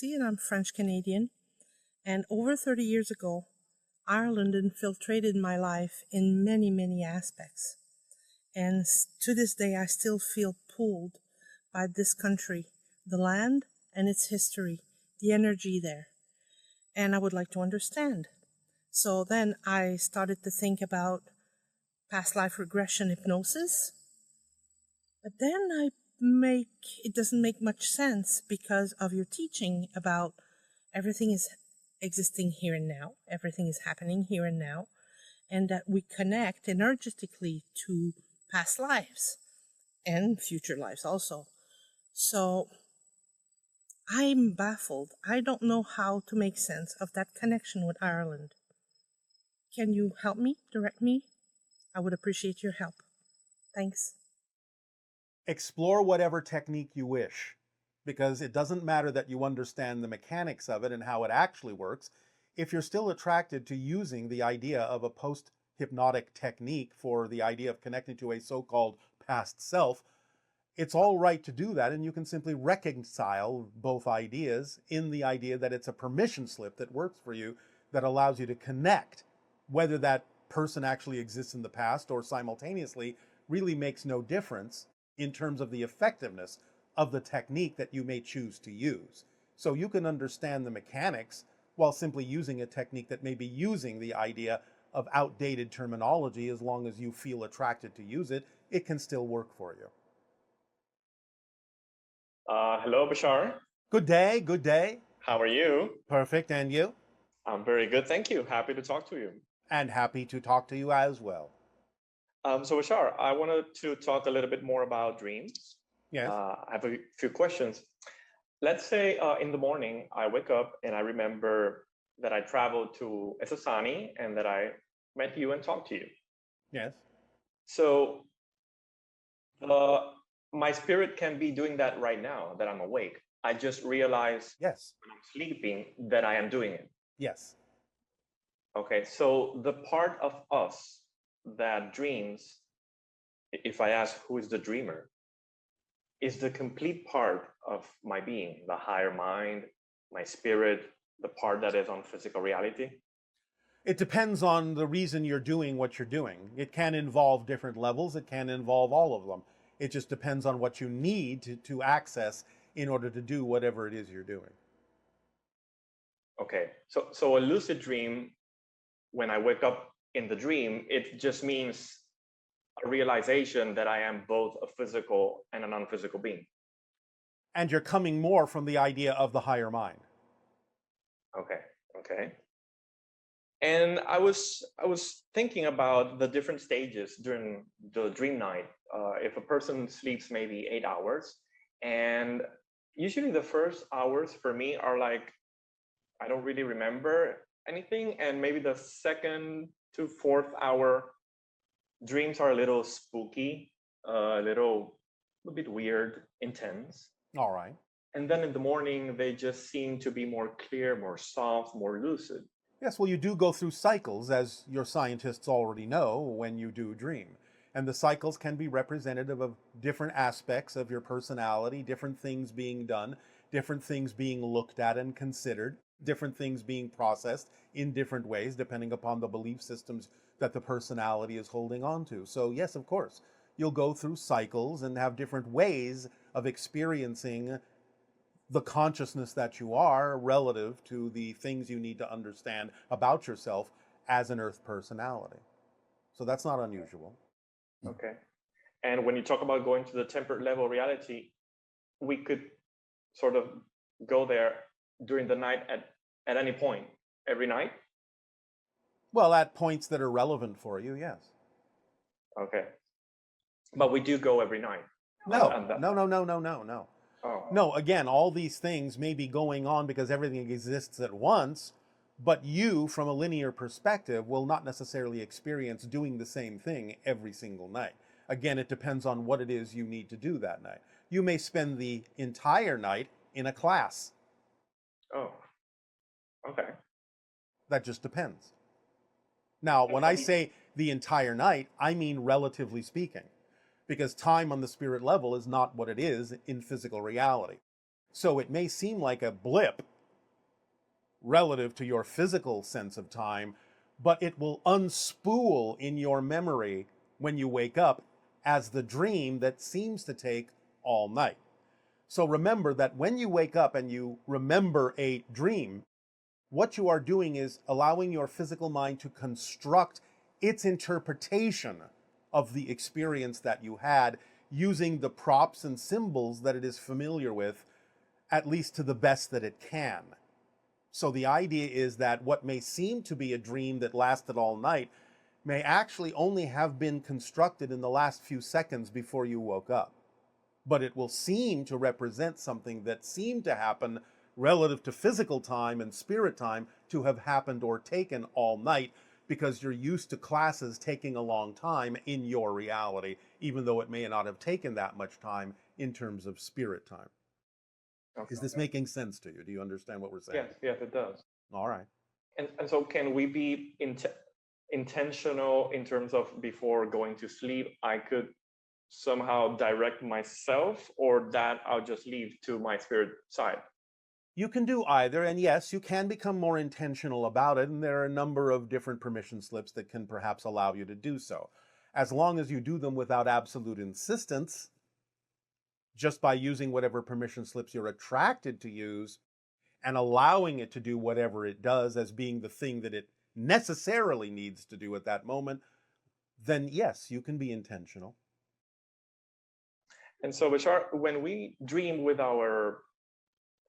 And I'm French Canadian, and over 30 years ago, Ireland infiltrated my life in many, many aspects. And to this day, I still feel pulled by this country, the land and its history, the energy there. And I would like to understand. So then I started to think about past life regression hypnosis. But then it doesn't make much sense because of your teaching about everything is existing here and now, everything is happening here and now, and that we connect energetically to past lives and future lives also. So I'm baffled. I don't know how to make sense of that connection with Ireland. Can you help me, direct me? I would appreciate your help. Thanks. Explore whatever technique you wish, because it doesn't matter that you understand the mechanics of it and how it actually works. If you're still attracted to using the idea of a post-hypnotic technique for the idea of connecting to a so-called past self, it's all right to do that, and you can simply reconcile both ideas in the idea that it's a permission slip that works for you, that allows you to connect. Whether that person actually exists in the past or simultaneously really makes no difference in terms of the effectiveness of the technique that you may choose to use. So you can understand the mechanics while simply using a technique that may be using the idea of outdated terminology. As long as you feel attracted to use it, it can still work for you. Hello, Bashar. Good day, good day. How are you? Perfect, and you? I'm very good, thank you. Happy to talk to you. And happy to talk to you as well. So Bashar, I wanted to talk a little bit more about dreams. Yes. I have a few questions. Let's say in the morning, I wake up and I remember that I traveled to Esasani and that I met you and talked to you. Yes. So my spirit can be doing that right now that I'm awake. I just realize Yes. when I'm sleeping that I am doing it. Yes. Okay, so the part of us that dreams, if I ask who is the dreamer, is the complete part of my being, the higher mind, my spirit, the part that is on physical reality? It depends on the reason you're doing what you're doing. It can involve different levels. It can involve all of them. It just depends on what you need to access in order to do whatever it is you're doing. Okay, so a lucid dream, when I wake up in the dream, it just means a realization that I am both a physical and a non-physical being. And you're coming more from the idea of the higher mind. Okay. And I was thinking about the different stages during the dream night. If a person sleeps maybe 8 hours, and usually the first hours for me are like, I don't really remember anything, and maybe the second to fourth hour dreams are a little spooky, a bit weird, intense. All right. And then in the morning, they just seem to be more clear, more soft, more lucid. Yes, well, you do go through cycles, as your scientists already know, when you do dream. And the cycles can be representative of different aspects of your personality, different things being done, different things being looked at and considered, different things being processed in different ways, depending upon the belief systems that the personality is holding on to. So yes, of course, you'll go through cycles and have different ways of experiencing the consciousness that you are relative to the things you need to understand about yourself as an earth personality. So that's not unusual. Okay. And when you talk about going to the temperate level reality, we could sort of go there during the night at any point, every night? Well, at points that are relevant for you, yes. Okay. But we do go every night? No. Oh. No, again, all these things may be going on because everything exists at once, but you, from a linear perspective, will not necessarily experience doing the same thing every single night. Again, it depends on what it is you need to do that night. You may spend the entire night in a class. Oh, okay. That just depends. Now, when I say the entire night, I mean relatively speaking, because time on the spirit level is not what it is in physical reality. So it may seem like a blip relative to your physical sense of time, but it will unspool in your memory when you wake up as the dream that seems to take all night. So remember that when you wake up and you remember a dream, what you are doing is allowing your physical mind to construct its interpretation of the experience that you had using the props and symbols that it is familiar with, at least to the best that it can. So the idea is that what may seem to be a dream that lasted all night may actually only have been constructed in the last few seconds before you woke up. But it will seem to represent something that seemed to happen relative to physical time and spirit time to have happened or taken all night, because you're used to classes taking a long time in your reality, even though it may not have taken that much time in terms of spirit time. Okay. Is this making sense to you? Do you understand what we're saying? Yes, it does. All right. And so can we be intentional in terms of before going to sleep, I could somehow direct myself, or that I'll just leave to my spirit side? You can do either, and yes, you can become more intentional about it, and there are a number of different permission slips that can perhaps allow you to do so. As long as you do them without absolute insistence, just by using whatever permission slips you're attracted to use and allowing it to do whatever it does as being the thing that it necessarily needs to do at that moment, then yes, you can be intentional. And so, Bashar, when we dream with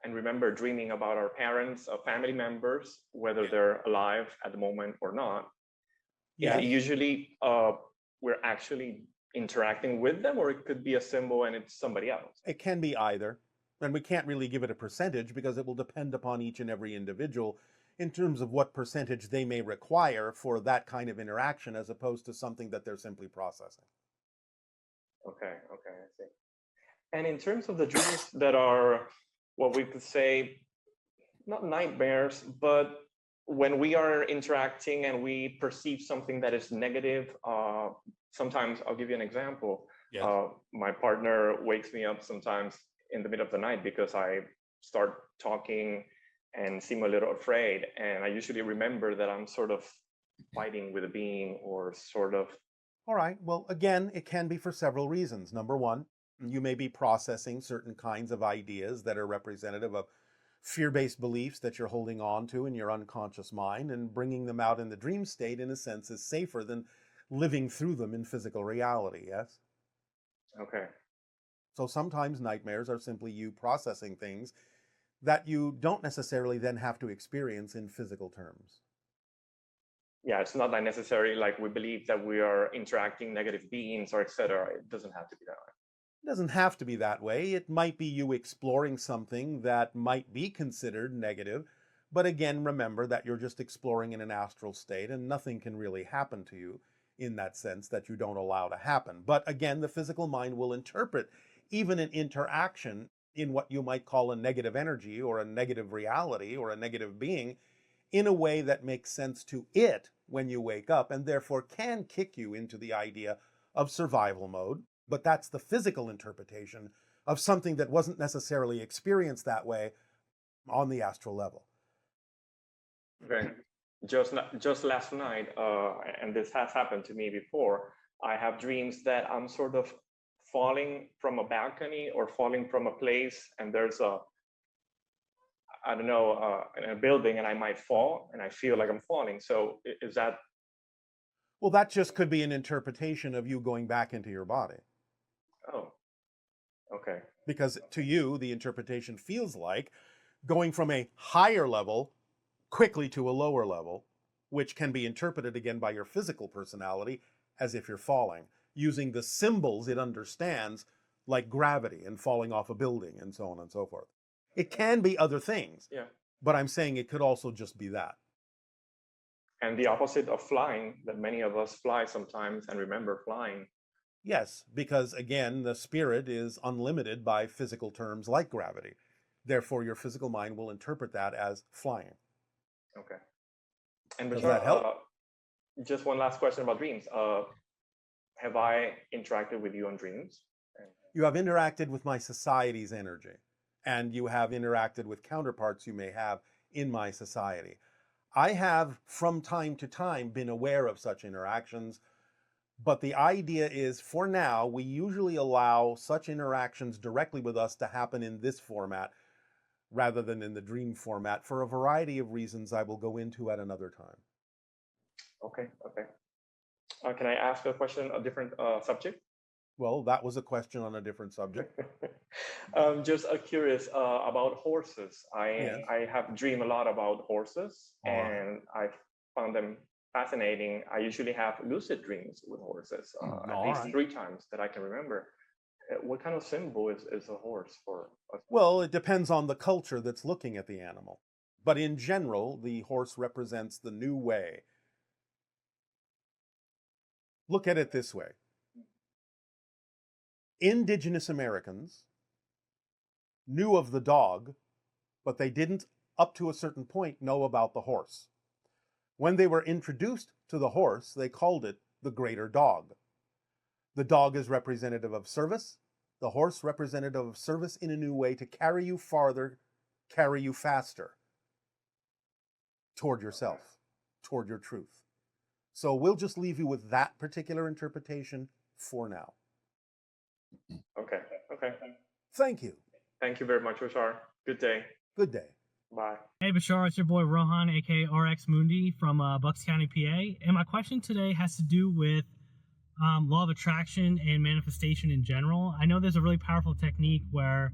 and remember dreaming about our parents, family members, whether they're alive at the moment or not, Yeah. usually we're actually interacting with them, or it could be a symbol and it's somebody else. It can be either. And we can't really give it a percentage because it will depend upon each and every individual in terms of what percentage they may require for that kind of interaction, as opposed to something that they're simply processing. Okay, I see. And in terms of the dreams that are what we could say, not nightmares, but when we are interacting and we perceive something that is negative, sometimes I'll give you an example. Yes. My partner wakes me up sometimes in the middle of the night because I start talking and seem a little afraid. And I usually remember that I'm sort of fighting with a being or sort of. All right. Well, again, it can be for several reasons. Number one, you may be processing certain kinds of ideas that are representative of fear-based beliefs that you're holding on to in your unconscious mind, and bringing them out in the dream state, in a sense, is safer than living through them in physical reality, yes? Okay. So sometimes nightmares are simply you processing things that you don't necessarily then have to experience in physical terms. Yeah, it's not necessarily like we believe that we are interacting negative beings or etc. It doesn't have to be that way. It doesn't have to be that way. It might be you exploring something that might be considered negative, but again, remember that you're just exploring in an astral state and nothing can really happen to you in that sense that you don't allow to happen. But again, the physical mind will interpret even an interaction in what you might call a negative energy or a negative reality or a negative being in a way that makes sense to it when you wake up, and therefore can kick you into the idea of survival mode. But that's the physical interpretation of something that wasn't necessarily experienced that way on the astral level. Okay. Just last night, and this has happened to me before, I have dreams that I'm sort of falling from a balcony or falling from a place, and there's a building, and I might fall, and I feel like I'm falling. So is that? Well, that just could be an interpretation of you going back into your body. Oh, okay. Because to you, the interpretation feels like going from a higher level quickly to a lower level, which can be interpreted again by your physical personality as if you're falling, using the symbols it understands, like gravity and falling off a building and so on and so forth. It can be other things, but I'm saying it could also just be that. And the opposite of flying, that many of us fly sometimes and remember flying. Yes, because again, the spirit is unlimited by physical terms like gravity. Therefore, your physical mind will interpret that as flying. Okay. And does that help? Just one last question about dreams. Have I interacted with you on dreams? You have interacted with my society's energy. and you have interacted with counterparts you may have in my society. I have, from time to time, been aware of such interactions, but the idea is, for now, we usually allow such interactions directly with us to happen in this format rather than in the dream format for a variety of reasons I will go into at another time. Okay, okay. Can I ask a question, a different subject? Well, that was a question on a different subject. Just curious about horses. Yes. I have dreamed a lot about horses, All right. and I found them fascinating. I usually have lucid dreams with horses, at All least right. 3 times that I can remember. What kind of symbol is a horse for us? Well, it depends on the culture that's looking at the animal. But in general, the horse represents the new way. Look at it this way. Indigenous Americans knew of the dog, but they didn't, up to a certain point, know about the horse. When they were introduced to the horse, they called it the greater dog. The dog is representative of service, the horse representative of service in a new way to carry you farther, carry you faster toward yourself, toward your truth. So we'll just leave you with that particular interpretation for now. Okay, okay. Thank you. Thank you very much, Bashar. Good day. Good day. Bye. Hey Bashar, it's your boy Rohan, aka RX Mundi from Bucks County, PA. And my question today has to do with law of attraction and manifestation in general. I know there's a really powerful technique where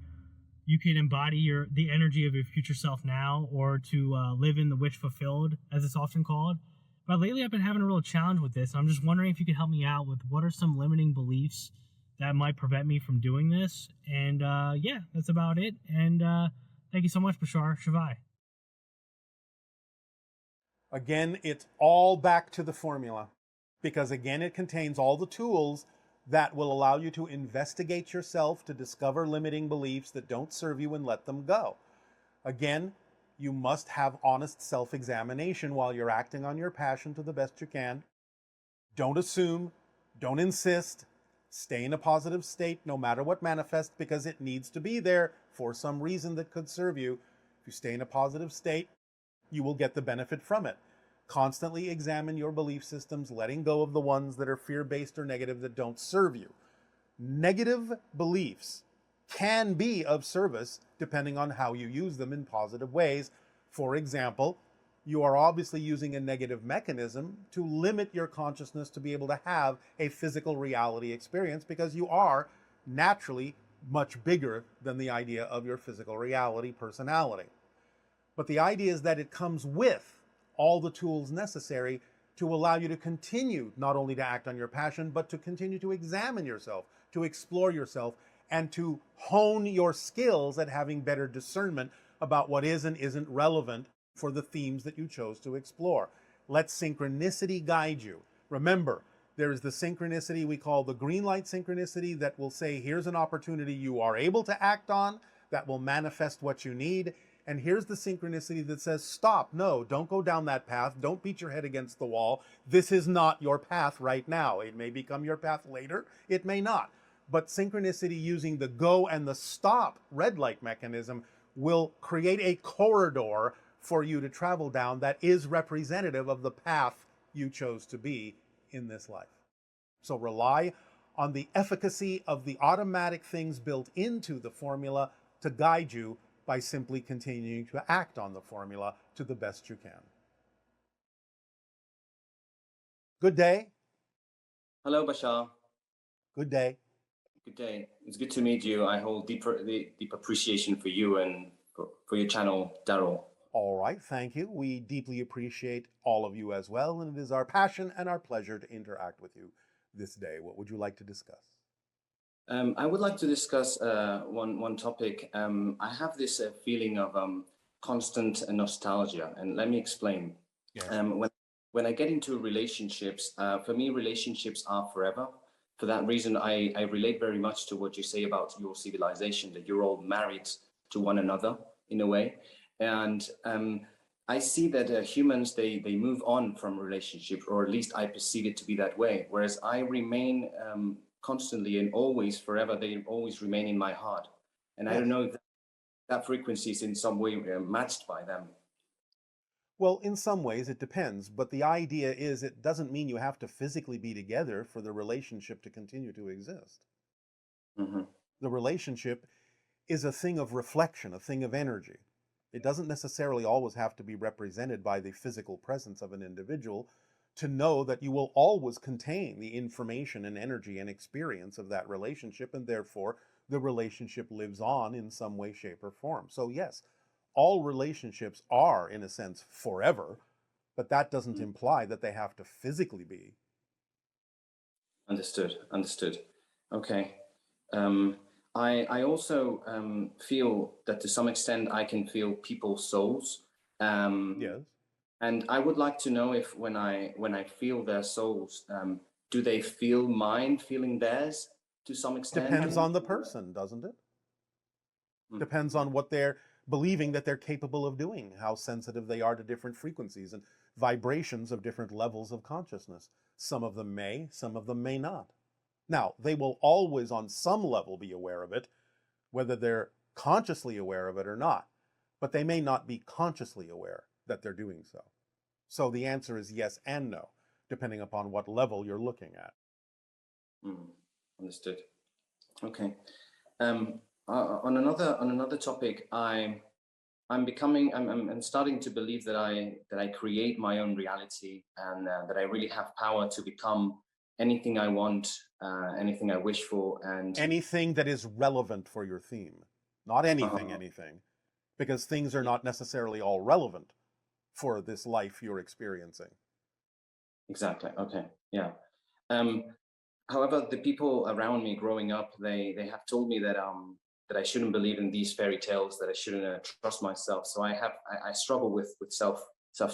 you can embody the energy of your future self now, or to live in the wish fulfilled, as it's often called. But lately I've been having a real challenge with this. I'm just wondering if you could help me out with what are some limiting beliefs that might prevent me from doing this. And yeah, that's about it. And thank you so much, Bashar. Shavai. Again, it's all back to the formula, because again, it contains all the tools that will allow you to investigate yourself, to discover limiting beliefs that don't serve you and let them go. Again, you must have honest self-examination while you're acting on your passion to the best you can. Don't assume, don't insist, stay in a positive state no matter what manifests, because it needs to be there for some reason that could serve you. If you stay in a positive state, you will get the benefit from it. Constantly examine your belief systems, letting go of the ones that are fear-based or negative that don't serve you. Negative beliefs can be of service depending on how you use them in positive ways. For example, you are obviously using a negative mechanism to limit your consciousness to be able to have a physical reality experience, because you are naturally much bigger than the idea of your physical reality personality. But the idea is that it comes with all the tools necessary to allow you to continue not only to act on your passion, but to continue to examine yourself, to explore yourself, and to hone your skills at having better discernment about what is and isn't relevant for the themes that you chose to explore. Let synchronicity guide you. Remember, there is the synchronicity we call the green light synchronicity that will say, here's an opportunity you are able to act on that will manifest what you need. And here's the synchronicity that says, stop, no, don't go down that path. Don't beat your head against the wall. This is not your path right now. It may become your path later. It may not. But synchronicity using the go and the stop red light mechanism will create a corridor for you to travel down that is representative of the path you chose to be in this life. So rely on the efficacy of the automatic things built into the formula to guide you by simply continuing to act on the formula to the best you can. Good day. Hello, Bashar. Good day. Good day. It's good to meet you. I hold deep appreciation for you and for your channel, Darryl. All right, thank you. We deeply appreciate all of you as well, and it is our passion and our pleasure to interact with you this day. What would you like to discuss? I would like to discuss one topic. I have this feeling of constant nostalgia, and let me explain. Yes. When I get into relationships, for me, relationships are forever. For that reason, I relate very much to what you say about your civilization, that you're all married to one another in a way. And I see that humans, they move on from relationships, or at least I perceive it to be that way. Whereas I remain constantly and always forever, they always remain in my heart. And yes. I don't know if that frequency is in some way matched by them. Well, in some ways it depends, but the idea is it doesn't mean you have to physically be together for the relationship to continue to exist. Mm-hmm. The relationship is a thing of reflection, a thing of energy. It doesn't necessarily always have to be represented by the physical presence of an individual to know that you will always contain the information and energy and experience of that relationship, and therefore the relationship lives on in some way, shape, or form. So yes, all relationships are, in a sense, forever, but that doesn't imply that they have to physically be. Understood. Okay. I also feel that to some extent I can feel people's souls. Yes. And I would like to know if when I feel their souls, do they feel mine feeling theirs to some extent? Depends on the person, doesn't it? Depends on what they're believing that they're capable of doing, how sensitive they are to different frequencies and vibrations of different levels of consciousness. Some of them may, some of them may not. Now, they will always on some level be aware of it, whether they're consciously aware of it or not, but they may not be consciously aware that they're doing so. So the answer is yes and no, depending upon what level you're looking at. Understood. Okay. On another topic, I'm starting to believe that I create my own reality, and that I really have power to become anything I want, anything I wish for, and anything that is relevant for your theme. Not anything, because things are not necessarily all relevant for this life you're experiencing. Exactly. Okay. Yeah. However, the people around me growing up, they have told me that that I shouldn't believe in these fairy tales, that I shouldn't trust myself. So I struggle with self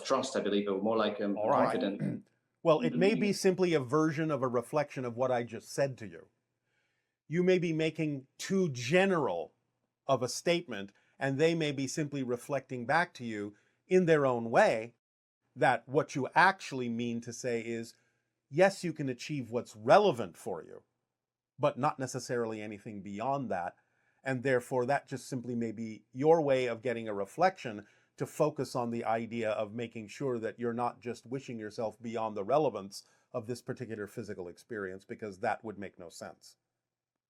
trust, I believe, or more like confident. Right. Well, it may be simply a version of a reflection of what I just said to you. You may be making too general of a statement, and they may be simply reflecting back to you in their own way that what you actually mean to say is, yes, you can achieve what's relevant for you, but not necessarily anything beyond that. And therefore, that just simply may be your way of getting a reflection to focus on the idea of making sure that you're not just wishing yourself beyond the relevance of this particular physical experience, because that would make no sense.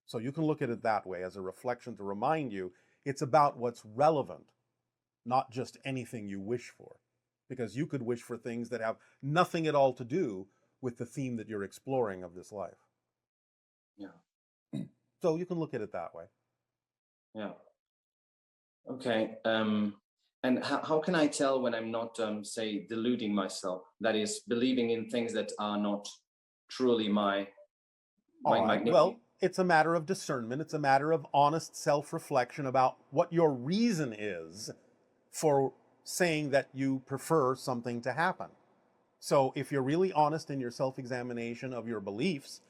So you can look at it that way, as a reflection to remind you it's about what's relevant, not just anything you wish for. Because you could wish for things that have nothing at all to do with the theme that you're exploring of this life. Yeah. So you can look at it that way. Yeah. Okay. And how can I tell when I'm not, say, deluding myself? That is, believing in things that are not truly my well, it's a matter of discernment. It's a matter of honest self-reflection about what your reason is for saying that you prefer something to happen. So if you're really honest in your self-examination of your beliefs,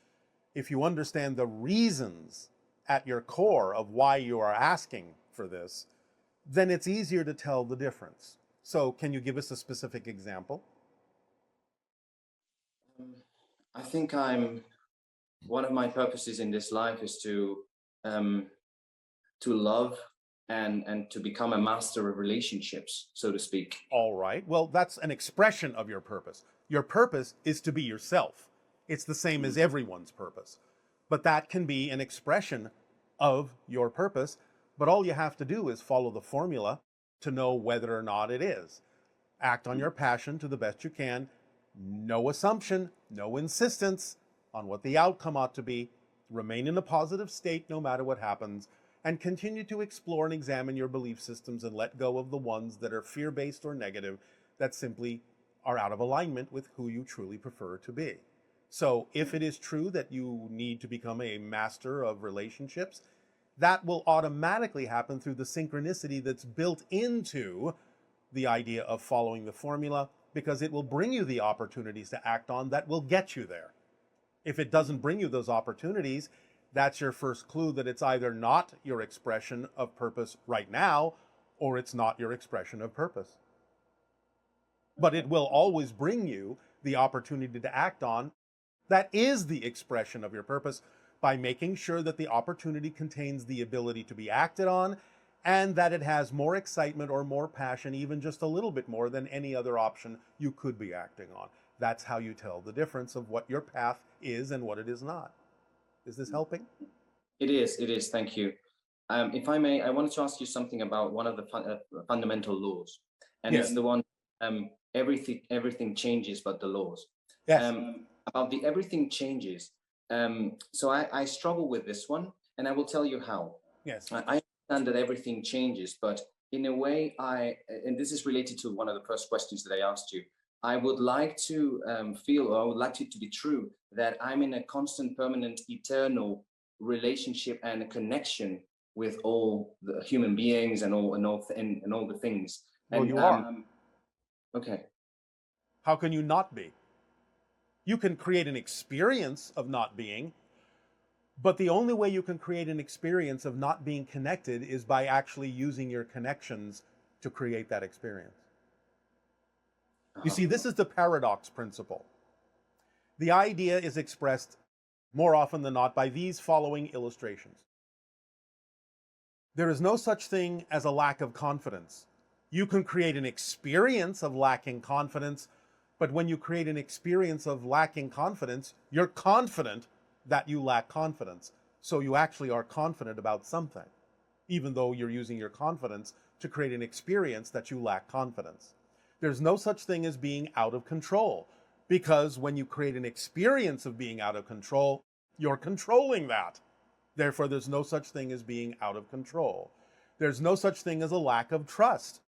if you understand the reasons at your core of why you are asking for this, then it's easier to tell the difference. So can you give us a specific example? I think one of my purposes in this life is to love and to become a master of relationships, so to speak. All right. Well, that's an expression of your purpose. Your purpose is to be yourself. It's the same as everyone's purpose. But that can be an expression of your purpose. But all you have to do is follow the formula to know whether or not it is. Act on your passion to the best you can. No assumption, no insistence on what the outcome ought to be. Remain in a positive state no matter what happens, and continue to explore and examine your belief systems and let go of the ones that are fear-based or negative, that simply are out of alignment with who you truly prefer to be. So if it is true that you need to become a master of relationships, that will automatically happen through the synchronicity that's built into the idea of following the formula, because it will bring you the opportunities to act on that will get you there. If it doesn't bring you those opportunities, that's your first clue that it's either not your expression of purpose right now, or it's not your expression of purpose. But it will always bring you the opportunity to act on that is the expression of your purpose, by making sure that the opportunity contains the ability to be acted on and that it has more excitement or more passion, even just a little bit more than any other option you could be acting on. That's how you tell the difference of what your path is and what it is not. Is this helping? It is. Thank you. If I may, I wanted to ask you something about one of the fundamental laws, and Yes. it's the one, everything changes but the laws. Yes. About the everything changes. So I struggle with this one, and I will tell you how. Yes. I understand that everything changes, but in a way, and this is related to one of the first questions that I asked you, I would like to feel, or I would like it to be true, that I'm in a constant, permanent, eternal relationship and a connection with all the human beings and all the things. Well, and you are. Okay. How can you not be? You can create an experience of not being, but the only way you can create an experience of not being connected is by actually using your connections to create that experience. You see, this is the paradox principle. The idea is expressed more often than not by these following illustrations. There is no such thing as a lack of confidence. You can create an experience of lacking confidence, but when you create an experience of lacking confidence, you're confident that you lack confidence. So you actually are confident about something, even though you're using your confidence to create an experience that you lack confidence. There's no such thing as being out of control, because when you create an experience of being out of control, you're controlling that. Therefore, there's no such thing as being out of control. There's no such thing as a lack of trust,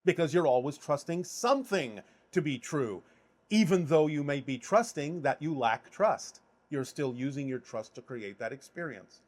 because you're always trusting something to be true. Even though you may be trusting that you lack trust, you're still using your trust to create that experience.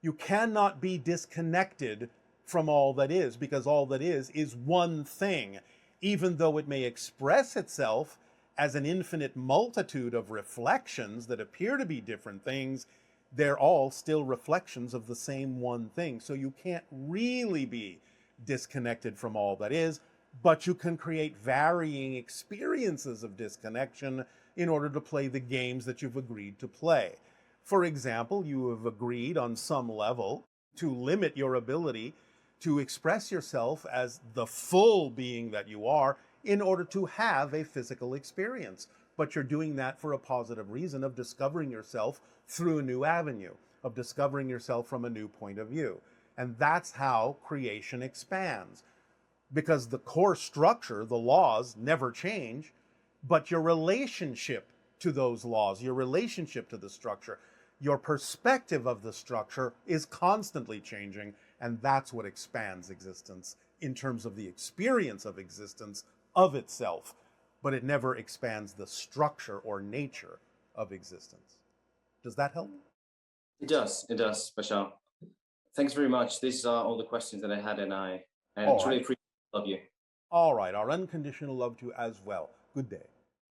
You cannot be disconnected from all that is, because all that is one thing. Even though it may express itself as an infinite multitude of reflections that appear to be different things, they're all still reflections of the same one thing. So you can't really be disconnected from all that is, but you can create varying experiences of disconnection in order to play the games that you've agreed to play. For example, you have agreed on some level to limit your ability to express yourself as the full being that you are in order to have a physical experience. But you're doing that for a positive reason of discovering yourself through a new avenue, of discovering yourself from a new point of view. And that's how creation expands. Because the core structure, the laws, never change, but your relationship to those laws, your relationship to the structure, your perspective of the structure is constantly changing, and that's what expands existence in terms of the experience of existence of itself, but it never expands the structure or nature of existence. Does that help? It does, Bashar. Thanks very much. These are all the questions that I had, and I truly appreciate it. Love you. All right, our unconditional love to you as well. Good day.